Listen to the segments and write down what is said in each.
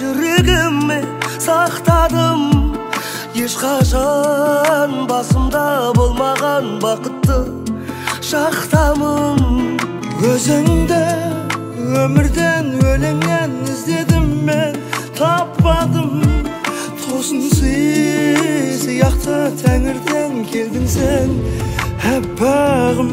жүрегіме сақтадым. Ешқашан басымда болмаған бақытты шақтамын. Өзіңді өмірден өлеңнен іздедім мен, таппадым. Тосын сияқты тәңірден келдің сен, әппағым.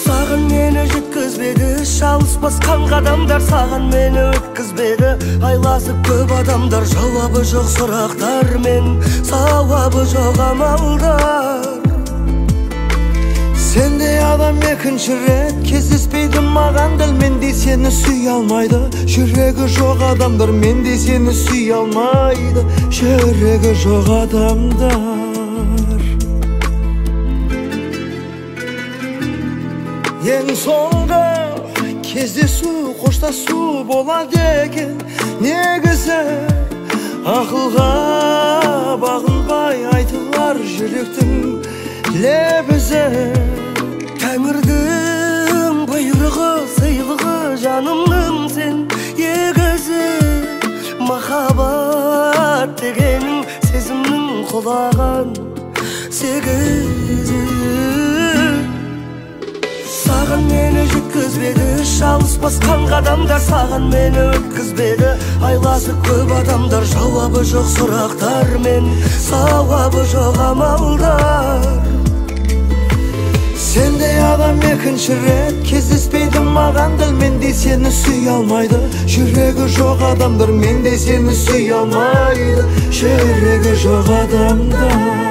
Саған мені жеткізбеді, шалыс басқан қадамдар. Саған мені өткізбеді, айласы көп адамдар. Жауабы жоқ сұрақтар мен, сауабы жоқ амалдар. Сендей адам екінші рет кездеспейді маған. Дәл мендей сені сүй алмайды. Жүрегі жоқ адамдар мендей сені сүй алмайды. Жүрегі жоқ адамдар. Ең соңғы кездесу қоштасу болады екен негізі. Ақылға бағынбай айтылар жүректің лебізі. Тәңірдің бұйрығы, сыйлығы, жанымның сен егізі. Махаббат дегенің сезімнің құлаған сегізі. Саған мені жеткізбеді, шалыс басқан қадамдар. Саған мені өткізбеді, айласы көп адамдар. Жауабы жоқ сұрақтар мен, сауабы жоқ амалдар. Сендей адам екінші рет кездеспейді маған. Дәл мендей сені сүй алмайды. Жүрегі жоқ адамдар мендей сені сүй алмайды. Жүрегі жоқ адамдар.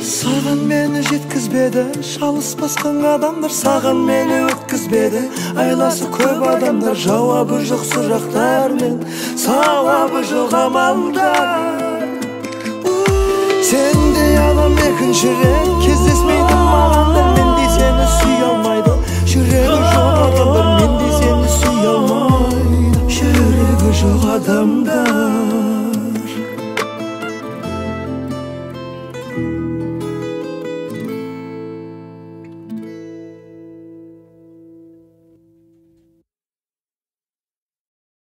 Саған мені жеткізбеді, шалыс басқан адамдар. Саған мені өткізбеді, айласы көп адамдар. Жауабы жоқ сұрақтар мен, сауабы жоқ амалдар. Сендей адам екінші рет кездеспейді маған. Дәл мендей сені сүй алмайды. Жүрегі жоқ адамдар мендей сені сүй алмайды. Жүрегі жоқ адамдар.